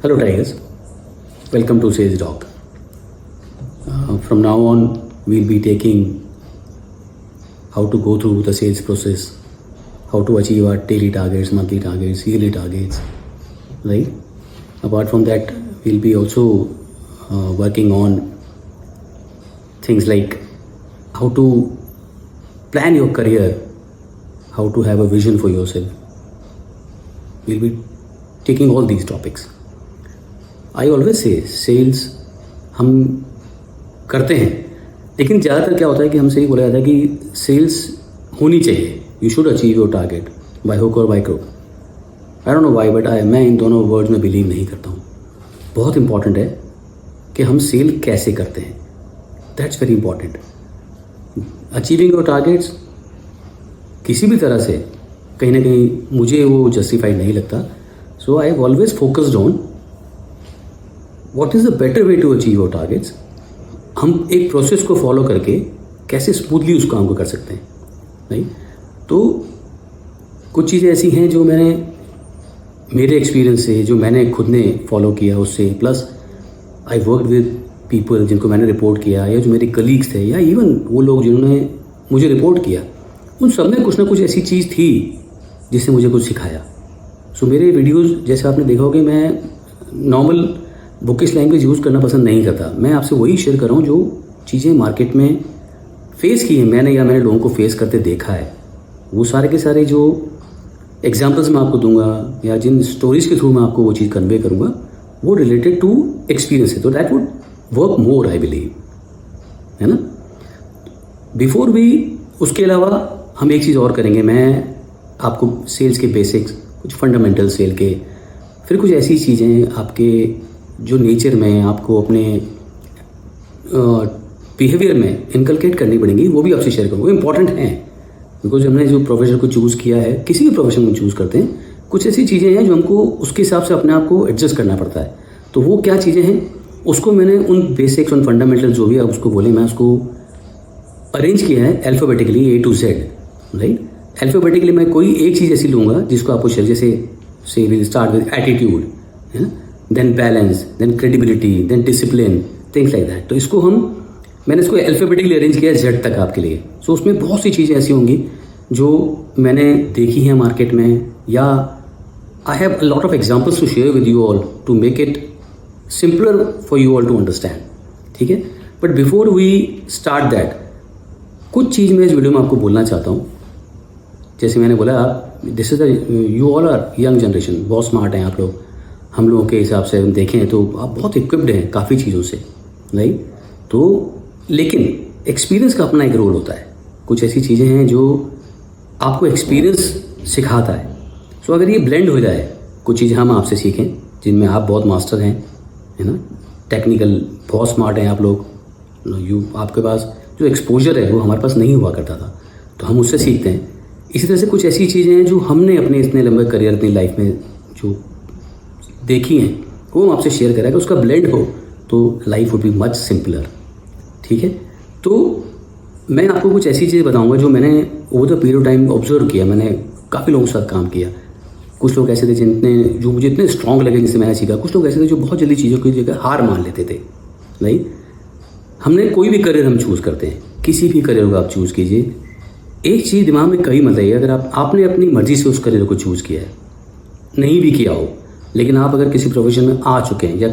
Hello Tigers, welcome to Sales Doc. From now on, we'll be taking how to go through the sales process, how to achieve our daily targets, monthly targets, yearly targets, right? Apart from that, we'll be also working on things like how to plan your career, how to have a vision for yourself. We'll be taking all these topics. I always say sales हम करते हैं, लेकिन ज़्यादातर क्या होता है कि हमसे ये बोला जाता है कि सेल्स होनी चाहिए, you should achieve your target by hook और by crook. I don't know why, but मैं इन दोनों वर्ड्स में बिलीव नहीं करता हूँ. बहुत इंपॉर्टेंट है कि हम सेल कैसे करते हैं, that's very important. Achieving your targets किसी भी तरह से कहीं ना कहीं मुझे वो जस्टिफाइड नहीं लगता. So I have always focused on what is the better way to achieve your targets. हम एक प्रोसेस को फॉलो करके कैसे स्मूथली उस काम को कर सकते हैं, नहीं? तो कुछ चीज़ें ऐसी हैं जो मैंने मेरे एक्सपीरियंस से, जो मैंने खुद ने फॉलो किया उससे, plus I work with people जिनको मैंने रिपोर्ट किया, या जो मेरे कलीग्स थे, या इवन वो लोग जिन्होंने मुझे रिपोर्ट किया, उन सब में कुछ ना कुछ ऐसी चीज़ थी जिसने मुझे कुछ सिखाया. सो मेरे वीडियोज़ जैसे आपने देखा होगा, मैं नॉर्मल बुकिश लैंग्वेज यूज़ करना पसंद नहीं करता. मैं आपसे वही शेयर कर रहा हूँ जो चीज़ें मार्केट में फेस की हैं मैंने, या मैंने लोगों को फेस करते देखा है. वो सारे के सारे जो एग्जांपल्स मैं आपको दूंगा, या जिन स्टोरीज़ के थ्रू मैं आपको वो चीज़ कन्वे करूँगा, वो रिलेटेड टू एक्सपीरियंस है. तो that would work more, I believe, है ना. बिफोर भी उसके अलावा हम एक चीज़ और करेंगे. मैं आपको सेल्स के बेसिक्स, कुछ फंडामेंटल सेल के, फिर कुछ ऐसी चीज़ें आपके जो नेचर में आपको अपने बिहेवियर में इनकलकेट करनी पड़ेंगी, वो भी आपसे शेयर करूँगा. वो इंपॉर्टेंट हैं, बिकॉज हमने जो प्रोफेशन को चूज़ किया है, किसी भी प्रोफेशन को चूज़ करते हैं, कुछ ऐसी चीज़ें हैं जो हमको उसके हिसाब से अपने आप को एडजस्ट करना पड़ता है. तो वो क्या चीज़ें हैं, उसको मैंने उन बेसिक्स, उन फंडामेंटल जो भी आप उसको बोले, मैं उसको अरेंज किया है alphabetically A to Z, right. Alphabetically मैं कोई एक चीज़ ऐसी लूँगा जिसको आपको शेयर, जैसे विल स्टार्ट विद एटीट्यूड, है ना, then balance, then credibility, then discipline, things like that. तो इसको मैंने इसको अल्फ़ाबेटिकली अरेंज किया Z तक आपके लिए. सो उसमें बहुत सी चीज़ें ऐसी होंगी जो मैंने देखी हैं मार्केट में, या I have a lot of examples to share with you all to make it simpler for you all to understand, ठीक है. But before we start that, कुछ चीज़ मैं इस वीडियो में आपको बोलना चाहता हूँ. जैसे मैंने बोला, this is you all are young generation, बहुत स्मार्ट हैं आप लोग. हम लोगों के हिसाब से हम देखें तो आप बहुत इक्विप्ड हैं काफ़ी चीज़ों से, राइट. तो लेकिन एक्सपीरियंस का अपना एक रोल होता है. कुछ ऐसी चीज़ें हैं जो आपको एक्सपीरियंस सिखाता है. सो अगर ये ब्लेंड हो जाए, कुछ चीज़ें हम आपसे सीखें जिनमें आप बहुत मास्टर हैं, है ना, टेक्निकल बहुत स्मार्ट हैं आप लोग, आपके पास जो एक्सपोजर है वो हमारे पास नहीं हुआ करता था, तो हम उससे सीखते हैं. इसी तरह से कुछ ऐसी चीज़ें हैं जो हमने अपने इतने लंबे करियर, अपनी लाइफ में जो देखी हैं, वो हम आपसे शेयर करेंगे. उसका ब्लेंड हो तो life would be much simpler, ठीक है. तो मैं आपको कुछ ऐसी चीज़ें बताऊंगा जो मैंने over the period time observe किया. मैंने काफ़ी लोगों के साथ काम किया. कुछ लोग ऐसे थे जो मुझे इतने स्ट्रॉन्ग लगे, जिनसे मैंने सीखा. कुछ लोग ऐसे थे जो बहुत जल्दी चीज़ों की जगह हार मान लेते थे, राइट. हमने कोई भी करियर हम चूज़ करते हैं, किसी भी करियर को आप चूज़ कीजिए, एक चीज़ दिमाग में कहीं मत आइए, अगर आपने अपनी मर्जी से उस करियर को चूज़ किया है, नहीं भी किया हो, लेकिन आप अगर किसी प्रोफेशन में आ चुके हैं, या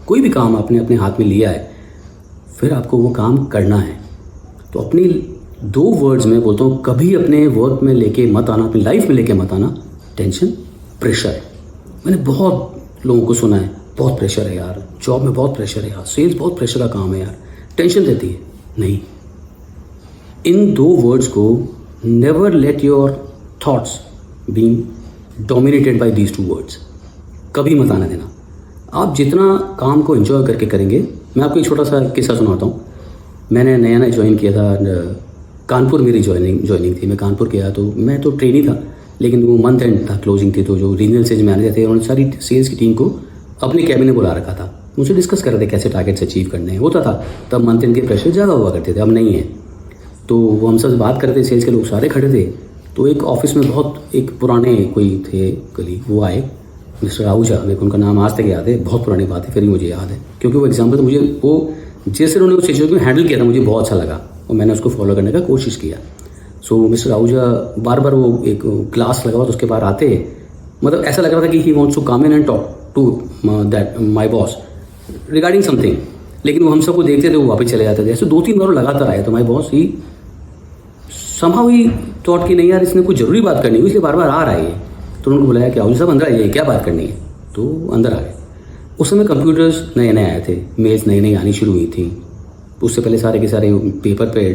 कोई भी काम आपने अपने हाथ में लिया है, फिर आपको वो काम करना है. तो अपनी 2 वर्ड्स में बोलता हूँ, कभी अपने वर्क में लेके मत आना, अपनी लाइफ में लेके मत आना टेंशन, प्रेशर. मैंने बहुत लोगों को सुना है, बहुत प्रेशर है यार, जॉब में बहुत प्रेशर है यार, सेल्स बहुत प्रेशर का काम है यार, टेंशन देती है. नहीं, इन 2 वर्ड्स को, never let your thoughts being dominated by these 2 words, कभी मत आने देना. आप जितना काम को एंजॉय करके करेंगे, मैं आपको एक छोटा सा किस्सा सुनाता हूँ. मैंने नया ज्वाइन किया था, कानपुर मेरी ज्वाइनिंग थी. मैं कानपुर गया तो मैं तो ट्रेनी था, लेकिन वो मंथ एंड था, क्लोजिंग थी. तो जो रीजनल सेल्स मैनेजर थे, उन्होंने सारी सेल्स की टीम को अपने कैबिन में बुला रखा था. मुझसे डिस्कस कर रहे थे कैसे टारगेट्स अचीव करने हैं. होता था तब मंथ एंड के प्रेशर ज़्यादा हुआ करते थे, अब नहीं है. तो वो हम सब बात कर रहे थे, सेल्स के लोग सारे खड़े थे. तो एक ऑफिस में बहुत एक पुराने कोई थे कलीग, वो आए मिस्टर आहूजा, मेरे को उनका नाम आज तक याद है, बहुत पुरानी बात है, फिर भी मुझे याद है क्योंकि वो एग्जाम्पल तो मुझे वो जैसे उन्होंने उस सिचुएशन को हैंडल किया था मुझे बहुत अच्छा लगा और मैंने उसको फॉलो करने का कोशिश किया। सो मिस्टर आहूजा बार बार वो एक ग्लास लगा हुआ तो उसके बाहर आते, मतलब ऐसा लग रहा था कि he wants to come in and talk to that my boss regarding something, लेकिन वो हम सबको देखते थे, वो वापस चले जाते थे। ऐसे 2-3 बार लगातार आया तो my boss he somehow he thought कि नहीं यार इसने कुछ जरूरी बात करनी है इसलिए बार बार आ रहा है। तो उनको बुलाया कि आहूजा साहब अंदर आइए, क्या बात करनी है। तो अंदर आ गए। उस समय कंप्यूटर्स नए नए आए थे, मेल्स नई नई आनी शुरू हुई थी, उससे पहले सारे के सारे पेपर पे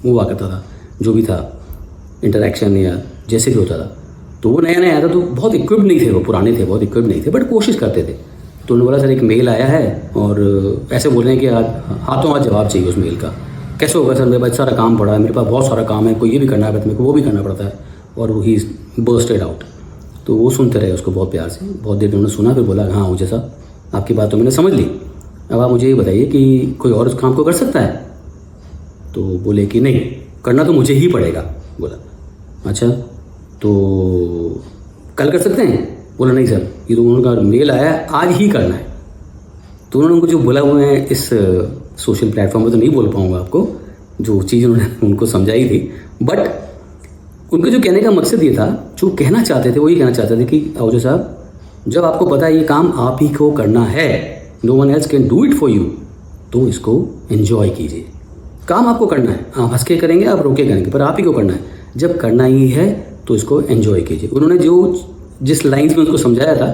वो हुआ करता था, जो भी था इंटरेक्शन या जैसे भी होता था। तो वो नया नया आया था तो बहुत इक्विप्ड नहीं थे, वो पुराने थे, बहुत इक्विप्ड नहीं थे, बट कोशिश करते थे। तो उन्होंने बोला सर एक मेल आया है और ऐसे बोल रहे हैं कि आज हाथों हाथ जवाब चाहिए उस मेल का। कैसे होगा सर, मेरे पास सारा काम पड़ा है, मेरे पास बहुत सारा काम है, कोई ये भी करना है मेरे को वो भी करना पड़ता है। और वो ही बर्स्टेड आउट। तो वो सुनते रहे उसको बहुत प्यार से, बहुत देर उन्होंने सुना, फिर बोला हाँ आहूजा साहब आपकी बात तो मैंने समझ ली, अब आप मुझे ये बताइए कि कोई और उस काम को कर सकता है। तो बोले कि नहीं, करना तो मुझे ही पड़ेगा। बोला अच्छा तो कल कर सकते हैं। बोला नहीं सर, ये तो उनका मेल आया है, आज ही करना है। तो उन्होंने उनको जो बोला वो मैं इस सोशल प्लेटफॉर्म पर तो नहीं बोल पाऊँगा आपको, जो चीज़ उन्होंने उनको समझाई थी, बट उनका जो कहने का मकसद ये था, जो कहना चाहते थे वो ये कहना चाहते थे कि आहूजा साहब जब आपको पता है ये काम आप ही को करना है, no one else can do it for you, तो इसको एंजॉय कीजिए। काम आपको करना है, आप हंस के करेंगे, आप रोके करेंगे, पर आप ही को करना है। जब करना ही है तो इसको एंजॉय कीजिए। उन्होंने जो जिस लाइन्स में उसको समझाया था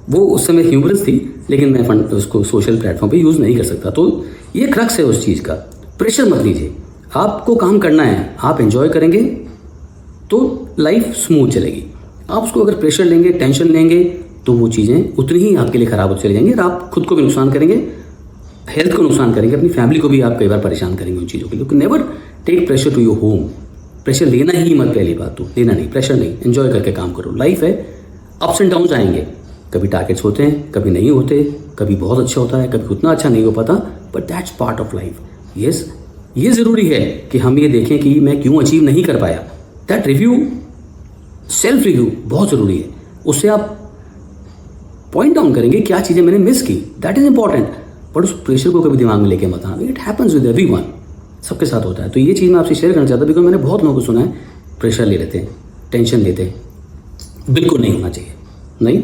वो उस समय ह्यूमरस थी, लेकिन मैं उसको सोशल प्लेटफॉर्म पे यूज़ नहीं कर सकता। तो ये क्रक्स है उस चीज़ का। प्रेशर मत लीजिए, आपको काम करना है, आप एंजॉय करेंगे तो लाइफ स्मूथ चलेगी। आप उसको अगर प्रेशर लेंगे, टेंशन लेंगे, तो वो चीज़ें उतनी ही आपके लिए ख़राब होती चली जाएंगी और आप खुद को भी नुकसान करेंगे, हेल्थ को नुकसान करेंगे, अपनी फैमिली को भी आप कई बार परेशान करेंगे उन चीज़ों के लिए। Never take pressure to your home. Pressure लेना ही मत, पहली बात तो लेना नहीं, प्रेशर नहीं, एंजॉय करके काम करो। लाइफ है, अप्स एंड डाउन्स आएंगे, कभी टारगेट्स होते हैं, कभी नहीं होते, कभी बहुत अच्छा होता है, कभी उतना अच्छा नहीं हो पाता, but that's part of life. Yes, ये ज़रूरी है कि हम ये देखें कि मैं क्यों अचीव नहीं कर पाया। दैट रिव्यू, सेल्फ रिव्यू बहुत ज़रूरी है। उससे आप पॉइंट डाउन करेंगे क्या चीज़ें मैंने मिस की, दैट इज़ इंपॉर्टेंट। बट उस प्रेशर को कभी दिमाग में लेके मत आना, इट हैपन्स विद एवरीवन, सबके साथ होता है। तो ये चीज़ मैं आपसे शेयर करना चाहता हूँ, बिकॉज मैंने बहुत लोगों को सुना है प्रेशर ले लेते हैं, टेंशन लेते हैं, बिल्कुल नहीं होना चाहिए, नहीं।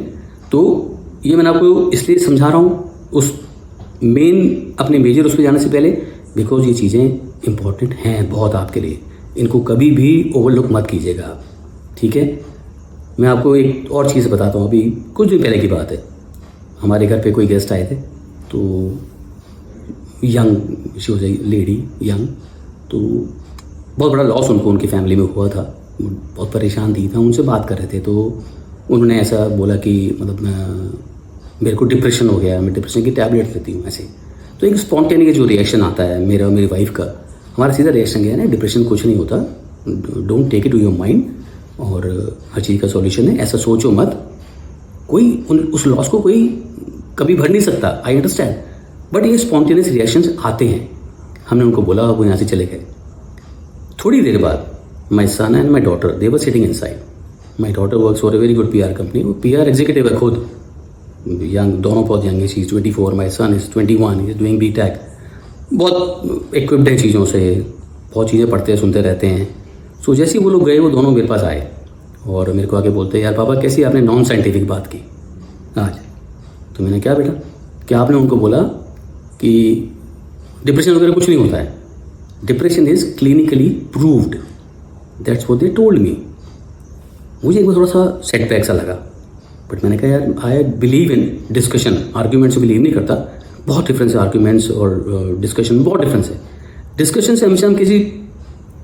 तो ये मैंने आपको इसलिए समझा रहा हूँ उस मेन अपने मेजर उस पर जाने से पहले, बिकॉज ये चीज़ें इंपॉर्टेंट हैं बहुत आपके लिए। इनको कभी भी ओवरलुक मत कीजिएगा आप, ठीक है। मैं आपको एक और चीज़ बताता हूँ। अभी कुछ दिन पहले की बात है, हमारे घर पे कोई गेस्ट आए थे, तो young she was a lady, young, तो बहुत बड़ा लॉस उनको उनकी फैमिली में हुआ था, बहुत परेशान थी। था उनसे बात कर रहे थे, तो उन्होंने ऐसा बोला कि मतलब मेरे को डिप्रेशन हो गया, मैं डिप्रेशन की टैबलेट लेती हूँ ऐसे। तो एक स्पॉन्टेनियस जो रिएक्शन आता है मेरा और मेरी वाइफ का, हमारा सीधा रिएक्शन गया ना, डिप्रेशन कुछ नहीं होता, don't take it to your mind, और हर चीज़ का सॉल्यूशन है, ऐसा सोचो मत। कोई उस लॉस को कोई कभी भर नहीं सकता, आई अंडरस्टैंड, बट ये स्पॉन्टेनियस रिएक्शंस आते हैं। हमने उनको बोला, वो यहाँ से चले गए। थोड़ी देर बाद my son and my daughter they were sitting inside. My daughter works for a very good PR company, वो PR एग्जीक्यूटिव है खुद, यंग, दोनों बहुत यंग है। She is 24, my son is 21, he is doing BTech, बहुत equipped है चीज़ों से, बहुत चीज़ें पढ़ते हैं, सुनते रहते हैं। सो जैसे ही वो लोग गए, वो दोनों मेरे पास आए और मेरे को आके बोलते हैं, यार पापा कैसी आपने नॉन साइंटिफिक बात की आज। तो मैंने क्या बेटा, क्या आपने उनको बोला कि डिप्रेशन वगैरह कुछ नहीं होता है, depression is clinically proved, that's what they told me. मुझे एक बार थोड़ा सा सेटबैक सा लगा, बट मैंने कहा यार I believe in discussion, argument से बिलीव नहीं करता। बहुत डिफरेंस है आर्ग्यूमेंट्स और डिस्कशन में, बहुत डिफरेंस है। डिस्कशन से हमेशा हम किसी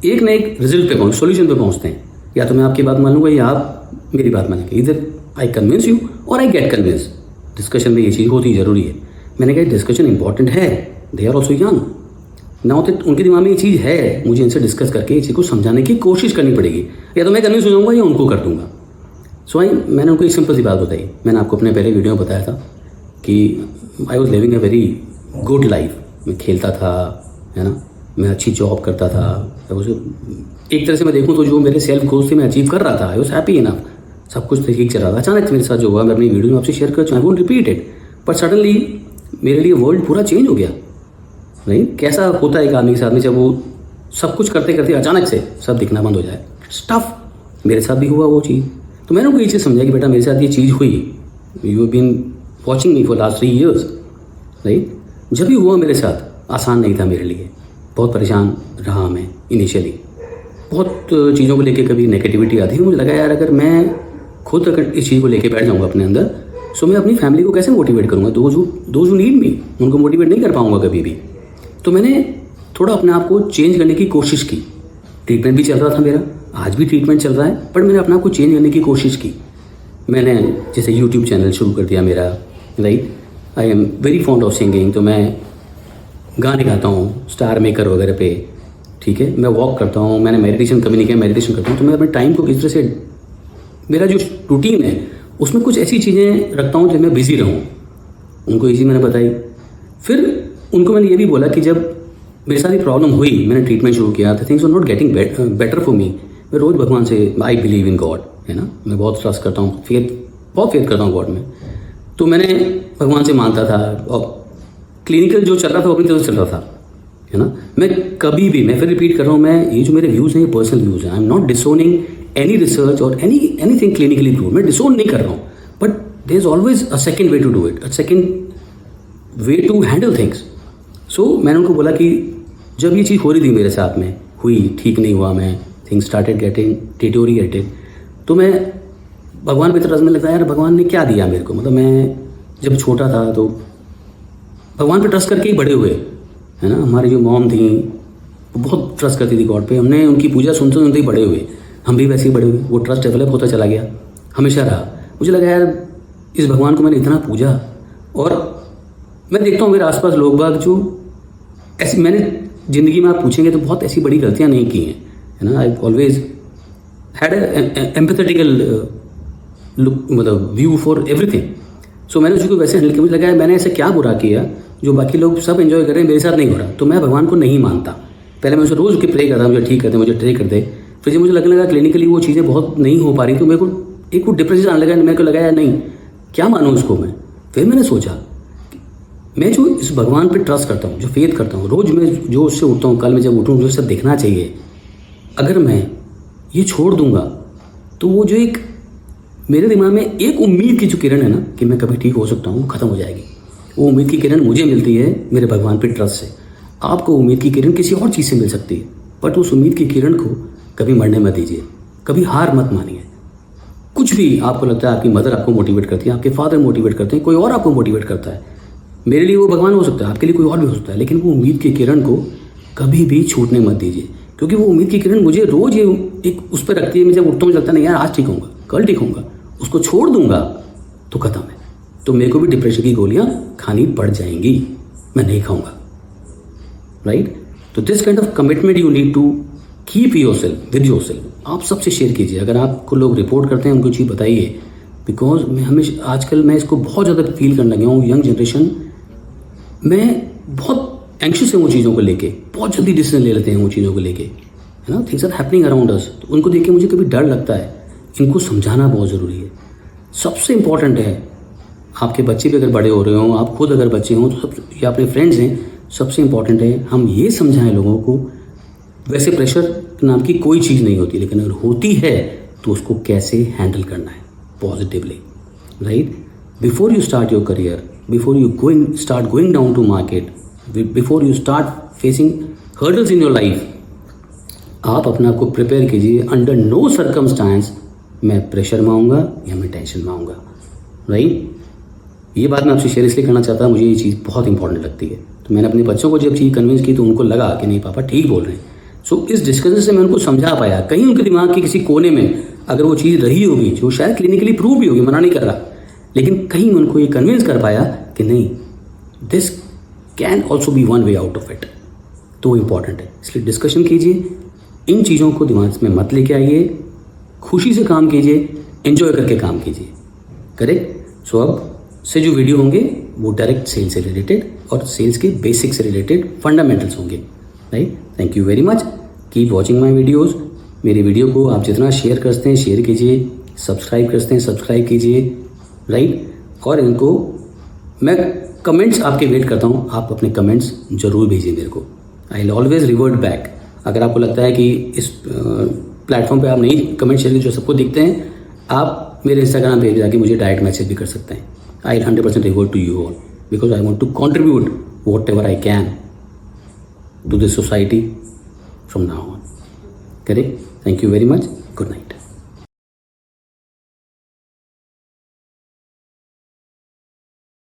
एक ना एक रिजल्ट पे सॉल्यूशन पे पहुंचते हैं। या तो मैं आपकी बात मान लूँगा या आप मेरी बात मानेंगे, इधर आई कन्विंस यू और आई गेट कन्विंस। डिस्कशन में ये चीज़ होती ज़रूरी है। मैंने कहा डिस्कशन इंपॉर्टेंट है, दे आर ऑल्सो यंग ना, होते उनके दिमाग में ये चीज़ है, मुझे इनसे डिस्कस करके इस चीज़ को समझाने की कोशिश करनी पड़ेगी। या तो मैं कन्विंस हो जाऊँगा या उनको कर दूँगा। सो मैंने उनको एक सिंपल सी बात बताई। मैंने आपको अपने पहले वीडियो में बताया था कि I was living A very good life. मैं खेलता था, है ना, मैं अच्छी जॉब करता था, एक तरह से मैं देखूँ तो जो मेरे सेल्फ गोल्स थे मैं अचीव कर रहा था। आई वॉज हैप्पी इनफ, सब कुछ ठीक चल रहा था, अचानक से मेरे साथ जो हुआ मैं अपनी वीडियो में आपसे शेयर कर चुका, I won't repeat it, but suddenly मेरे लिए वर्ल्ड पूरा चेंज हो गया। नहीं, कैसा होता है एक आदमी के साथ में जब वो सब कुछ करते करते अचानक से सब दिखना बंद हो जाए। स्टफ मेरे साथ भी हुआ वो चीज़। तो मैंने उनको ये चीज़ समझा कि बेटा मेरे साथ ये चीज़ हुई, you have been watching me for last 3 years, right. जब भी हुआ मेरे साथ आसान नहीं था मेरे लिए, बहुत परेशान रहा मैं इनिशियली, बहुत चीज़ों को लेके कभी नेगेटिविटी आती है। मुझे लगा यार अगर मैं खुद अगर इस चीज़ को लेके बैठ जाऊँगा अपने अंदर, सो मैं अपनी फैमिली को कैसे मोटिवेट करूँगा, दोज हू नीड मी, उनको मोटिवेट नहीं कर पाऊँगा कभी भी। तो मैंने थोड़ा अपने आप को चेंज करने की कोशिश की। ट्रीटमेंट भी चल रहा था मेरा, आज भी ट्रीटमेंट चल रहा है, बट मैंने अपने आप को चेंज करने की कोशिश की। मैंने जैसे यूट्यूब चैनल शुरू कर दिया मेरा, right. I am very fond of singing, तो मैं गाने गाता हूँ स्टार मेकर वगैरह पे, ठीक है। मैं वॉक करता हूँ, मैंने मेडिटेशन कभी नहीं किया, मेडिटेशन करता हूँ। तो मैं अपने टाइम को किस तरह से, मेरा जो रूटीन है उसमें कुछ ऐसी चीज़ें रखता हूँ जिनमें बिजी रहूँ। उनको ये चीज़ मैंने बताई। फिर उनको मैंने ये भी बोला कि जब मेरे साथ ये प्रॉब्लम हुई, मैंने ट्रीटमेंट शुरू किया, तो things are not getting better for me. मैं रोज़ भगवान से, आई बिलीव इन गॉड, है ना, मैं बहुत ट्रस्ट करता हूँ, बहुत फेथ करता हूँ गॉड में। तो मैंने भगवान से मानता था, और क्लिनिकल जो चल रहा था वो अपनी तरफ चल रहा था, है ना। मैं कभी भी, मैं फिर रिपीट कर रहा हूँ, मैं ये जो मेरे व्यूज़ हैं ये पर्सनल व्यूज़ हैं। I am not disowning any research और एनीथिंग क्लिनिकली प्रूव, मैं डिसोन नहीं कर रहा हूँ, but there is always a second way to do it, a second way to handle things. So मैंने उनको बोला कि जब ये चीज़ हो रही थी मेरे साथ में, हुई, ठीक नहीं हुआ मैं, थिंग्स स्टार्टेड गेटिंग डिटोरिएटेड, तो मैं भगवान पे तरस में लगता है यार भगवान ने क्या दिया मेरे को। मतलब मैं जब छोटा था तो भगवान पे ट्रस्ट करके ही बड़े हुए, है ना। हमारी जो मॉम थी वो बहुत ट्रस्ट करती थी गॉड पे, हमने उनकी पूजा सुनते सुनते ही बड़े हुए, हम भी वैसे ही बड़े हुए। वो ट्रस्ट डेवलप होता चला गया, हमेशा रहा। मुझे लगा यार इस भगवान को मैंने इतना पूजा, और मैं देखता हूँ मेरे आसपास लोग बाग जो ऐसी, मैंने ज़िंदगी में आप पूछेंगे तो बहुत ऐसी बड़ी गलतियाँ नहीं की हैं, है ना। आई ऑलवेज हैड एम्पैथेटिकल लुक, मतलब व्यू फॉर एवरीथिंग। सो मैंने उसको वैसे हैंडल किया। मुझे लगा मैंने ऐसे क्या बुरा किया जो बाकी लोग सब एंजॉय कर रहे हैं, मेरे साथ नहीं हो रहा। तो मैं भगवान को नहीं मानता। पहले मैं उसे रोज़ के प्रे करता, मुझे ठीक कर दे, मुझे ट्रे कर दे। फिर जब मुझे लगने लगा क्लिनिकली वो चीज़ें बहुत नहीं हो पा रही, तो मेरे को एक वो डिप्रेशन आने लगा। मेरे को लगा यार नहीं, क्या मानूँ उसको मैं। फिर मैंने सोचा मैं जो इस भगवान पे ट्रस्ट करता हूँ, जो फेथ करता हूँ, रोज़ मैं जो उससे उठता हूँ, कल मैं जब उठूँ मुझे सब दिखना चाहिए। अगर मैं ये छोड़ दूंगा तो वो जो एक मेरे दिमाग में एक उम्मीद की जो किरण है ना कि मैं कभी ठीक हो सकता हूँ, वो ख़त्म हो जाएगी। वो उम्मीद की किरण मुझे मिलती है मेरे भगवान पे ट्रस्ट से। आपको उम्मीद की किरण किसी और चीज़ से मिल सकती है, बट उस उम्मीद की किरण को कभी मरने मत दीजिए, कभी हार मत मानिए। कुछ भी आपको लगता है, आपकी मदर आपको मोटिवेट करती है, आपके फादर मोटिवेट करते हैं, कोई और आपको मोटिवेट करता है, मेरे लिए वो भगवान हो सकता है, आपके लिए कोई और भी हो सकता है, लेकिन वो उम्मीद की किरण को कभी भी छूटने मत दीजिए। क्योंकि वो उम्मीद की किरण मुझे रोज़ ये एक उस पर रखती है। मैं जब उठता हूँ लगता नहीं यार आज ठीक होऊंगा, कल ठीक होऊंगा, उसको छोड़ दूंगा तो खत्म है। तो मेरे को भी डिप्रेशन की गोलियां खानी पड़ जाएंगी, मैं नहीं खाऊंगा, राइट। तो this kind of commitment you need to keep yourself with yourself. आप सबसे शेयर कीजिए, अगर आपको लोग रिपोर्ट करते हैं उनको चीज़ बताइए, बिकॉज मैं हमेशा आजकल मैं इसको बहुत ज़्यादा फील करने लगा हूँ। यंग जनरेशन में बहुत एंक्शस है वो चीज़ों को लेके, बहुत जल्दी डिसीजन ले लेते हैं वो चीज़ों को लेके, है ना। Things are happening around us, तो उनको देख के मुझे कभी डर लगता है। इनको समझाना बहुत ज़रूरी है। सबसे इम्पॉर्टेंट है, आपके बच्चे भी अगर बड़े हो रहे हों, आप खुद अगर बच्चे हों, तो सब या अपने फ्रेंड्स हैं, सबसे इम्पॉर्टेंट है हम ये समझाएं लोगों को। वैसे प्रेशर नाम की कोई चीज़ नहीं होती, लेकिन अगर होती है तो उसको कैसे हैंडल करना है positively, right. Before you start your career, before you start going down to market, before you start facing hurdles in your life, आप अपने आप को प्रिपेयर कीजिए। अंडर नो सर्कमस्टांस मैं प्रेशर में आऊँगा या मैं टेंशन में आऊँगा, राइट। ये बात मैं आपसे शेयर इसलिए करना चाहता हूँ, मुझे ये चीज़ बहुत इंपॉर्टेंट लगती है। तो मैंने अपने बच्चों को जब चीज़ कन्विंस की तो उनको लगा कि नहीं पापा ठीक बोल रहे हैं। सो इस डिस्कशन से मैं उनको समझा पाया। कहीं उनके दिमाग के किसी कोने में अगर वो चीज़ रही होगी जो शायद क्लिनिकली प्रूव भी होगी, मना नहीं कर रहा, लेकिन कहीं उनको ये कन्विंस कर पाया कि नहीं, this can also be one way out of it. तो वो इंपॉर्टेंट है, इसलिए डिस्कशन कीजिए, इन चीज़ों को दिमाग में मत लेके आइए, खुशी से काम कीजिए, एंजॉय करके काम कीजिए, करेक्ट। सो अब से जो वीडियो होंगे वो डायरेक्ट सेल्स से रिलेटेड और सेल्स के बेसिक्स से रिलेटेड फंडामेंटल्स होंगे, right. Thank you very much, keep watching my videos. मेरी वीडियो को आप जितना शेयर करते हैं शेयर कीजिए, सब्सक्राइब करते हैं सब्सक्राइब कीजिए, राइट। और इनको मैं कमेंट्स आपके वेट करता हूँ, आप अपने कमेंट्स जरूर भेजिए मेरे को। I will always revert back. अगर आपको लगता है कि इस प्लेटफॉर्म पे आप नहीं कमेंट शेयर जो सबको दिखते हैं, आप मेरे इंस्टाग्राम पे जाके मुझे डायरेक्ट मैसेज भी कर सकते हैं। I will 100% revert to you all because I want to contribute whatever I can to this society from now on. Correct. Thank you very much. Good night.